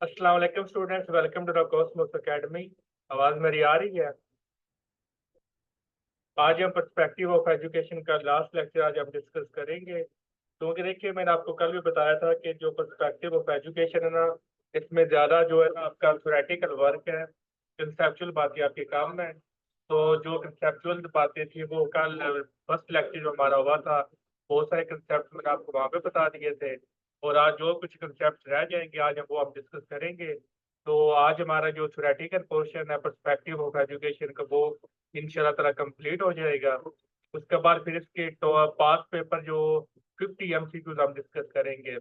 अस्सलाम वालेकुम students, welcome to the cosmos academy. आवाज मेरी आ रही है? आज हम पर्सपेक्टिव ऑफ एजुकेशन का लास्ट लेक्चर आज हम डिस्कस करेंगे। क्योंकि देखिए, मैंने आपको कल भी बताया था कि जो पर्सपेक्टिव ऑफ एजुकेशन है ना, इसमें ज़्यादा जो है ना आपका थ्योरेटिकल वर्क है, कंसेप्चुअल बातें आपके काम में। तो जो कंसेप्चुअल बातें थी वो कल फर्स्ट लेक्चर जो हमारा हुआ था, बहुत सारे कंसेप्ट मैंने आपको वहाँ पे बता दिए थे। और आज जो कुछ कंसेप्ट रह जाएंगे आज हम वो आप डिस्कस करेंगे। तो आज हमारा जो थ्योरेटिकल पोर्शन है पर्सपेक्टिव ऑफ एजुकेशन का, वो इंशाल्लाह ताला कंप्लीट हो जाएगा। उसके बाद फिर इसके तो पास पेपर जो 50 एमसीक्यूज हम डिस्कस करेंगे।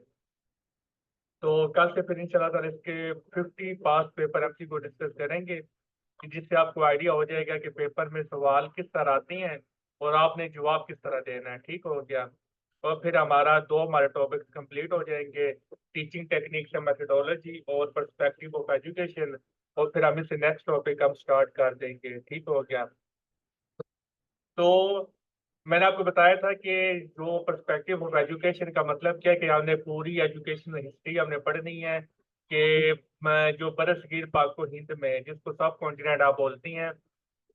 तो कल से फिर इंशाल्लाह ताला इसके 50 पास पेपर एमसीक्यू डिस्कस करेंगे, कि जिससे आपको आइडिया हो जाएगा कि पेपर में सवाल किस तरह आते हैं और आपने जवाब किस तरह देना है। ठीक हो गया। और फिर हमारे टॉपिक्स कंप्लीट हो जाएंगे, टीचिंग टेक्निक्स एंड मेथडोलॉजी और पर्सपेक्टिव ऑफ एजुकेशन। और फिर हम इससे नेक्स्ट टॉपिक हम स्टार्ट कर देंगे। ठीक हो गया। तो मैंने आपको बताया था कि जो पर्सपेक्टिव ऑफ एजुकेशन का मतलब क्या है, कि हमने पूरी एजुकेशन हिस्ट्री हमने पढ़नी है। कि जो बरसगीर पाक हिंद में, जिसको सब कॉन्टिनेंट आप बोलती हैं,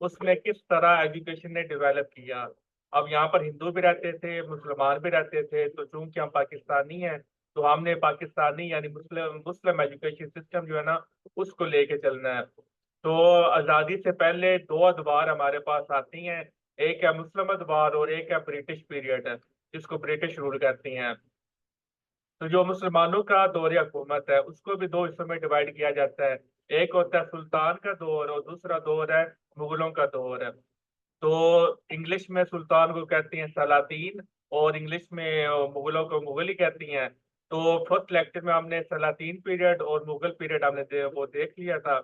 उसमें किस तरह एजुकेशन ने डेवलप किया। अब यहाँ पर हिंदू भी रहते थे, मुसलमान भी रहते थे, तो चूंकि हम पाकिस्तानी हैं, तो हमने पाकिस्तानी यानी मुस्लिम मुस्लिम एजुकेशन सिस्टम जो है ना, उसको लेके चलना है। तो आज़ादी से पहले दो अदवार हमारे पास आती हैं। एक है मुस्लिम अदवार और एक है ब्रिटिश पीरियड, जिसको ब्रिटिश रूल कहती हैं। तो जो मुसलमानों का दौर हुकूमत है, उसको भी दो हिस्सों में डिवाइड किया जाता है। एक होता है सुल्तान का दौर और दूसरा दौर है मुगलों का दौर है। तो इंग्लिश में सुल्तान को कहती हैं सलातीन, और इंग्लिश में मुगलों को मुगल ही कहती हैं। तो फर्स्ट लेक्चर में हमने सलातीन पीरियड और मुगल पीरियड वो देख लिया था।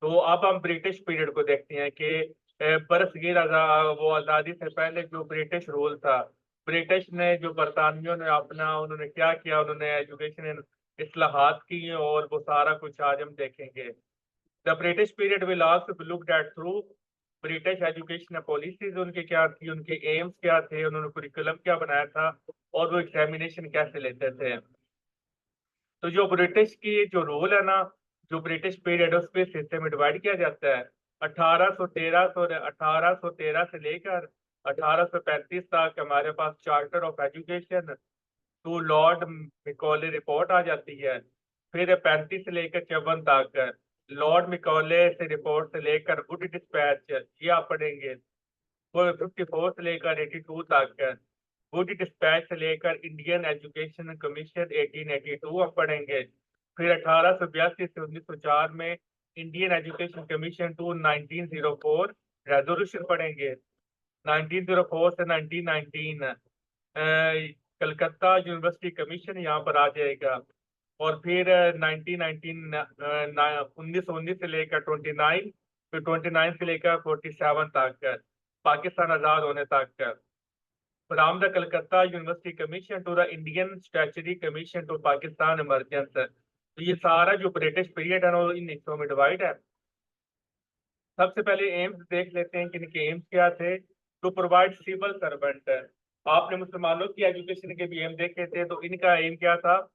तो अब हम ब्रिटिश पीरियड को देखते हैं कि वो आज़ादी से पहले जो ब्रिटिश रूल था, ब्रिटिश ने जो बरतानियों ने अपना उन्होंने क्या किया, उन्होंने एजुकेशन इस्लाहात की, और वो सारा कुछ आज हम देखेंगे। The British period will also looked at through British education policies, उनके क्या थी, उनके एम्स क्या थे, उन्होंने कुरिकुलम क्या बनाया था, और वो एग्जामिनेशन कैसे लेते थे। तो जो ब्रिटिश की जो रूल है ना, जो ब्रिटिश पीरियड है, उसको इस हिस्से में डिवाइड किया जाता है। 1813 से लेकर 1835 तक हमारे पास charter of education to Lord Macaulay report आ जाती है। फिर 35 से लेकर 54 तक लॉर्ड मिकॉले से रिपोर्ट से लेकर वुड डिस्पैच, ये आप पढ़ेंगे। वो 54 से लेकर 82 तक वुड डिस्पैच से लेकर इंडियन एजुकेशन कमीशन 1882 हम पढ़ेंगे। फिर 1882 से 1904 में Indian education commission to 1904 resolution पढ़ेंगे। 1904 से 1919 कलकत्ता यूनिवर्सिटी कमीशन यहाँ पर आ जाएगा। और फिर 1919 1919 से लेकर 29, फिर 29 से लेकर 47 तक, पाकिस्तान आजाद होने तक, from the Calcutta university commission to the Indian statutory commission to Pakistan emergence. तो ये सारा जो ब्रिटिश पीरियड है ना, वो इन हिस्सों में डिवाइड है। सबसे पहले एम्स देख लेते हैं कि इनके एम्स क्या थे। टू प्रोवाइड सिविल सर्वेंट, आपने मुसलमानों की एजुकेशन के भी एम देखे थे, तो इनका एम क्या था,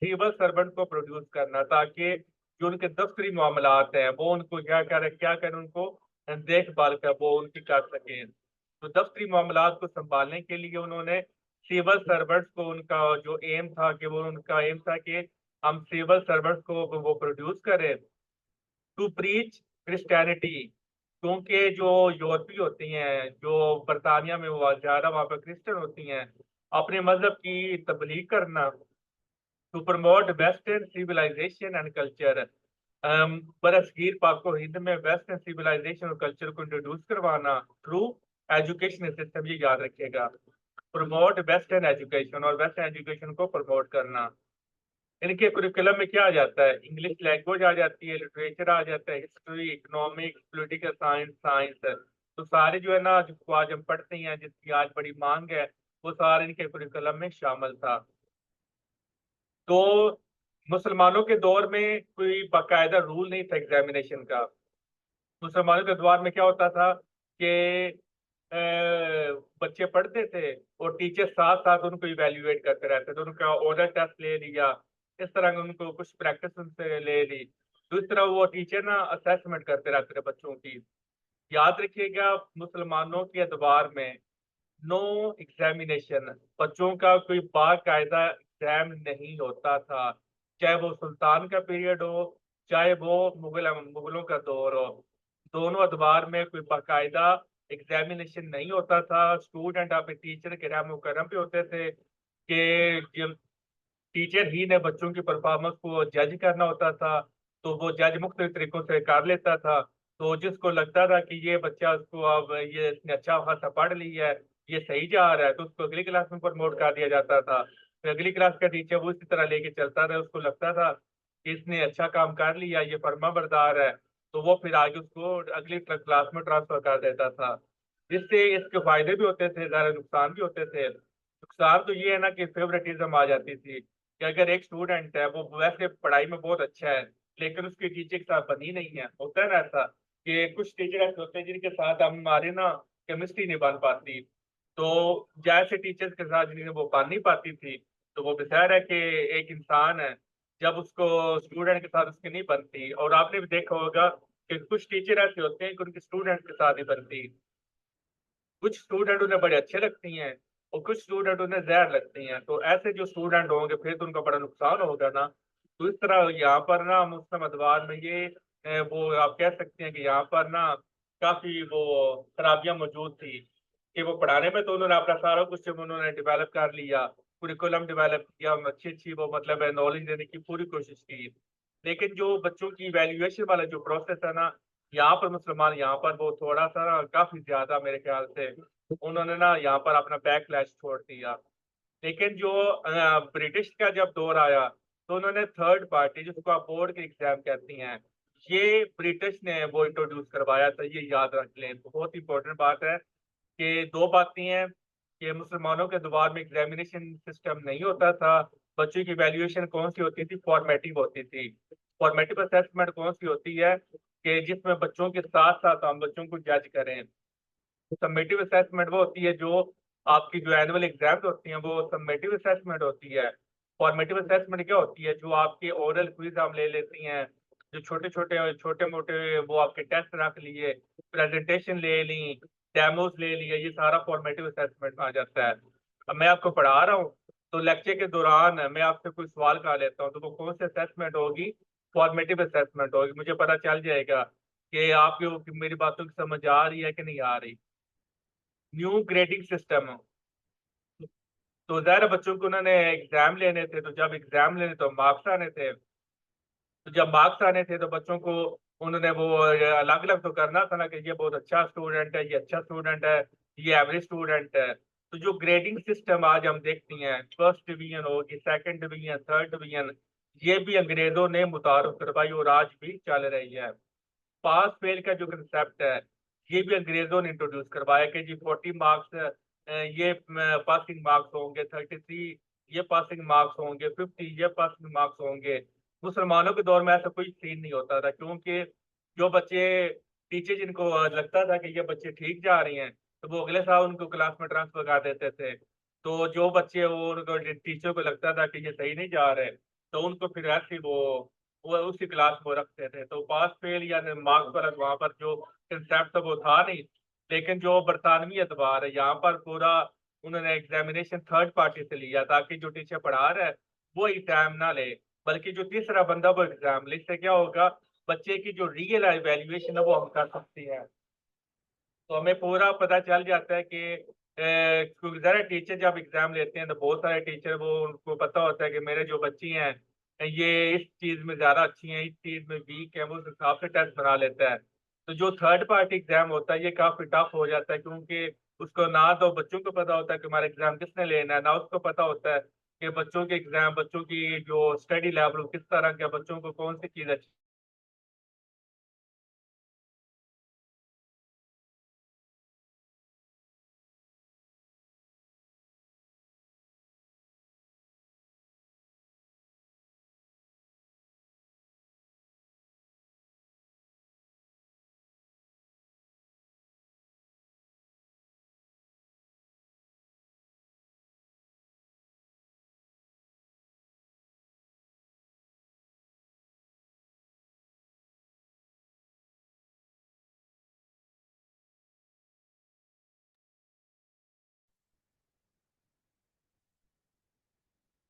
सिविल सर्वेंट को प्रोड्यूस करना, ताकि जो उनके दफ्तरी मामलात हैं वो उनको क्या करें उनको देखभाल कर वो उनकी कर सकें। तो दफ्तरी मामलात को संभालने के लिए उन्होंने सिविल सर्वेंट्स को, उनका जो एम था कि वो उनका एम था कि हम सिविल सर्वेंट्स को वो प्रोड्यूस करें। टू प्रीच क्रिश्चियनिटी, क्योंकि जो यूरोपी होती हैं, जो बरतानिया में वो ज्यादा वहाँ पर क्रिश्चियन होती हैं, अपने मजहब की तबलीग करना। To promote western civilization and culture, बरसगीर पाको हिंद में वेस्टर्न सिविलाइजेशन और कल्चर को इंट्रोड्यूस करवाना थ्रू एजुकेशन सिस्टम, ये याद रखिएगा। प्रमोट वेस्टर्न एजुकेशन, और वेस्टर्न एजुकेशन को प्रमोट करना। इनके कुरिकुलम में क्या आ जाता है, इंग्लिश लैंग्वेज आ जाती है, लिटरेचर आ जाता है, history, economics, political science, science. तो सारे जो है ना, जिसको आज हम पढ़ते हैं, जिसकी आज बड़ी मांग है, वो सारे इनके कुरिकुलम में शामिल था। तो मुसलमानों के दौर में कोई बाकायदा रूल नहीं था एग्जामिनेशन का। मुसलमानों के दौर में क्या होता था कि अ, बच्चे पढ़ते थे और टीचर साथ साथ उनको इवेल्युएट करते रहते थे, उनका ओरल टेस्ट ले लिया, इस तरह उनको कुछ प्रैक्टिस उनसे ले ली। दूसरा वो टीचर ना असेसमेंट करते रहते थे बच्चों की। याद रखिएगा, मुसलमानों के अतबार में नो एग्जामिनेशन, बच्चों का कोई बाकायदा एग्जाम नहीं होता था। चाहे वो सुल्तान का पीरियड हो, चाहे वो मुगलों का दौर हो, दोनों अदबार में कोई बाकायदा एग्जामिनेशन नहीं होता था। स्टूडेंट अपने टीचर के रहम करम पे होते थे कि टीचर ही ने बच्चों की परफॉर्मेंस को जज करना होता था। तो वो जज मुख्तलिफ तरीकों से कर लेता था। तो जिसको लगता था कि ये बच्चा उसको अब ये इसने अच्छा खासा पढ़ लिया है, ये सही जा रहा है, तो उसको अगली क्लास में प्रमोट कर दिया जाता था। फिर अगली क्लास का टीचर वो इसी तरह लेके चलता था, उसको लगता था कि इसने अच्छा काम कर लिया, ये फर्मा बरदार है, तो वो फिर आगे उसको अगली क्लास में ट्रांसफर कर देता था। जिससे इसके फायदे भी होते थे, ज़्यादा नुकसान भी होते थे। नुकसान तो ये है ना कि फेवरेटिज्म आ जाती थी, कि अगर एक स्टूडेंट है वो वैसे पढ़ाई में बहुत अच्छा है, लेकिन उसकी टीचर के साथ बनी नहीं है, होता है ना ऐसा कि कुछ टीचर ऐसे होते हैं जिनके साथ हमारी ना केमिस्ट्री नहीं बन पाती। तो जैसे टीचर्स के साथ जिन्हें वो बन नहीं पाती थी, तो वो बेचार है कि एक इंसान है, जब उसको स्टूडेंट के साथ उसकी नहीं बनती, और आपने भी देखा होगा कि कुछ टीचर ऐसे होते हैं कि उनके स्टूडेंट के साथ ही बनती। कुछ स्टूडेंट उन्हें बड़े अच्छे लगती हैं और कुछ स्टूडेंट उन्हें जहर लगती हैं। तो ऐसे जो स्टूडेंट होंगे फिर तो उनका बड़ा नुकसान होगा ना। तो इस तरह यहाँ पर ना मुस्लिम अदवार में ये वो आप कह सकते हैं कि यहाँ पर ना काफी वो खराबियां मौजूद थी, कि वो पढ़ाने में तो उन्होंने अपना सारा कुछ जब उन्होंने डेवलप कर लिया, कुरिकुलम डेवलप किया, अच्छी अच्छी वो मतलब नॉलेज देने की पूरी कोशिश की, लेकिन जो बच्चों की वैल्यूएशन वाला जो प्रोसेस है ना, यहाँ पर मुसलमान यहाँ पर वो थोड़ा सा ना काफी ज्यादा मेरे ख्याल से उन्होंने ना यहाँ पर अपना बैकलैश छोड़ दिया। लेकिन जो ब्रिटिश का जब दौर आया, तो उन्होंने थर्ड पार्टी जिसको आप बोर्ड के एग्जाम कहती हैं, ये ब्रिटिश ने वो इंट्रोड्यूस करवाया था। ये याद रख लें, बहुत इंपॉर्टेंट बात है कि दो बातें हैं कि मुसलमानों के दौर में एग्जामिनेशन सिस्टम नहीं होता था। बच्चों की वैल्यूएशन कौन सी होती थी? फॉर्मेटिव होती थी। फॉर्मेटिव असेसमेंट कौन सी होती है? कि जिसमें बच्चों के साथ साथ हम बच्चों को जज करें। समेटिव असेसमेंट वो होती है जो आपकी जो एनुअल एग्जाम्स होती हैं वो समेटिव असेसमेंट होती है। फॉर्मेटिव असेसमेंट क्या होती है? जो आपके ओरल क्विज हम ले लेती हैं, जो छोटे मोटे वो आपके टेस्ट रख लिए, प्रेजेंटेशन ले ली, डेमोस ले लिए, ये सारा फॉर्मेटिव असेसमेंट में आ जाता है। अब मैं आपको पढ़ा रहा हूँ, तो लेक्चर के दौरान मैं आपसे कोई सवाल कर लेता हूँ, तो वो कौन सी असेसमेंट होगी? फॉर्मेटिव असेसमेंट होगी। मुझे पता चल जाएगा कि आपकी मेरी बातों की समझ आ रही है कि नहीं आ रही। न्यू ग्रेडिंग सिस्टम, तो ज़ाहिर है बच्चों को उन्होंने एग्जाम लेने थे, तो जब एग्जाम लेने तो मार्क्स आने थे, तो जब मार्क्स आने थे तो बच्चों को उन्होंने वो अलग अलग तो करना था ना, कि ये बहुत अच्छा स्टूडेंट है, ये अच्छा स्टूडेंट है, ये एवरेज स्टूडेंट है। तो जो ग्रेडिंग सिस्टम आज हम देखते हैं, फर्स्ट डिवीजन होगी, सेकंड डिवीजन, थर्ड डिवीजन, ये भी अंग्रेजों ने मुतारुफ करवाई और आज भी चल रही है। पास फेल का जो कंसेप्ट है, ये भी अंग्रेजों ने इंट्रोड्यूस करवाया कि जी 40 मार्क्स ये पासिंग मार्क्स होंगे, 33 ये पासिंग मार्क्स होंगे, 50 ये पासिंग मार्क्स होंगे। मुसलमानों के दौर में ऐसा कोई सीन नहीं होता था, क्योंकि जो बच्चे टीचर जिनको लगता था कि ये बच्चे ठीक जा रहे हैं, तो वो अगले साल उनको क्लास में ट्रांसफर कर देते थे। तो जो बच्चे वो उनको टीचर को लगता था कि ये सही नहीं जा रहे, तो उनको फिर ऐसे ही वो उसी क्लास में रखते थे। तो पास फेल या मार्क्स पर वहां पर जो कंसेप्ट वो था नहीं। लेकिन जो बरतानवी एतबार है, यहाँ पर पूरा उन्होंने एग्जामिनेशन थर्ड पार्टी से लिया, ताकि जो टीचर पढ़ा रहा है वो एग्जाम ना ले, बल्कि जो तीसरा बंदा वो एग्जाम ले। इससे क्या होगा? बच्चे की जो रियल वैल्यूएशन है वो हम कर सकते हैं। तो हमें पूरा पता चल जाता है कि क्योंकि ज़रा टीचर जब एग्जाम लेते हैं तो बहुत सारे टीचर वो उनको पता होता है कि मेरे जो बच्ची हैं ये इस चीज़ में ज़्यादा अच्छी हैं, इस चीज़ में वीक है, वो उस हिसाब से टेस्ट बना लेता है। तो जो थर्ड पार्टी एग्जाम होता है ये काफ़ी टफ हो जाता है, क्योंकि उसको ना तो बच्चों को पता होता है कि हमारा एग्जाम किसने लेना है, ना उसको पता होता है कि बच्चों के एग्जाम, बच्चों की जो स्टडी लेवल किस तरह के, बच्चों को कौन सी चीज़ अच्छी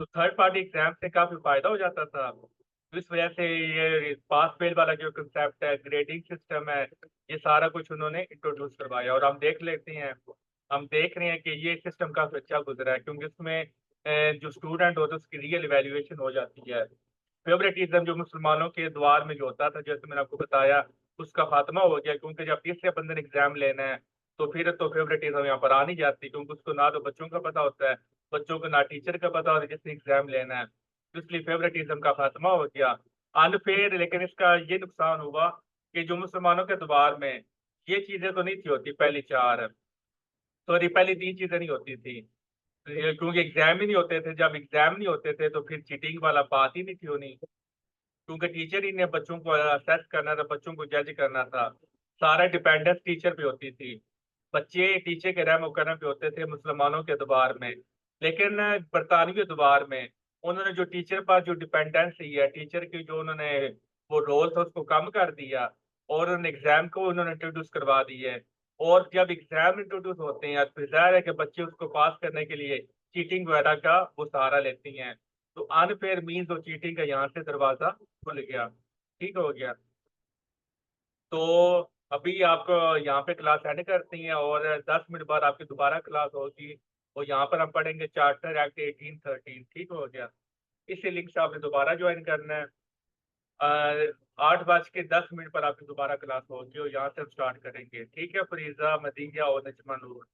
तो थर्ड पार्टी एग्जाम से काफी फायदा हो जाता था। तो इस वजह से ये पास फेल वाला जो कंसेप्ट है, ग्रेडिंग सिस्टम है, ये सारा कुछ उन्होंने इंट्रोड्यूस करवाया। और हम देख लेते हैं, हम देख रहे हैं कि ये सिस्टम काफी अच्छा गुजरा है, क्योंकि इसमें जो स्टूडेंट होता है उसकी रियल इवेल्युएशन हो जाती है। फेवरेटिज्म जो मुसलमानों के द्वार में जो होता था, जैसे मैंने आपको बताया, उसका खात्मा हो गया, क्योंकि जब तीसरे बंदे ने एग्जाम लेना है तो फिर तो फेवरेटिज्म यहाँ पर आ नहीं जाती, क्योंकि उसको ना तो बच्चों का पता होता है, बच्चों को ना टीचर का पता होता है जिसने एग्जाम लेना है। तो इसलिए फेवरेटिज्म का खात्मा हो गया। अनफेयर, लेकिन इसका ये नुकसान हुआ कि जो मुसलमानों के दरबार में ये चीजें तो नहीं थी होती, पहली चार, सॉरी पहली तीन चीजें नहीं होती थी, क्योंकि एग्जाम ही नहीं होते थे। जब एग्जाम नहीं होते थे तो फिर चीटिंग वाला बात ही नहीं थी होनी, क्योंकि टीचर ही ने बच्चों को असेस करना था, बच्चों को जज करना था। सारा डिपेंडेंस टीचर पे होती थी, बच्चे टीचर के रहम करम पे होते थे मुसलमानों के दरबार में। लेकिन बरतानवी दरबार में उन्होंने जो टीचर पर जो डिपेंडेंसी है, टीचर की जो उन्होंने वो रोल था उसको कम कर दिया, और उन्होंने एग्जाम को उन्होंने इंट्रोड्यूस करवा दी है। और जब एग्जाम इंट्रोड्यूस होते हैं तो जाहिर है कि बच्चे उसको पास करने के लिए चीटिंग वगैरह का वो सहारा लेती हैं। तो अनफेयर मीन्स और चीटिंग का यहाँ से दरवाजा खुल गया। ठीक हो गया। तो अभी आपको यहाँ पे क्लास एंड करती हैं, और 10 मिनट बाद आपकी दोबारा क्लास होगी, और यहाँ पर हम पढ़ेंगे चार्टर एक्ट 1813। ठीक हो गया। इसी लिंक से आपने दोबारा ज्वाइन करना है। 8:10 पर आपकी दोबारा क्लास होगी, और यहाँ से हम स्टार्ट करेंगे। ठीक है फरीजा, मदीया और नजमा नूर।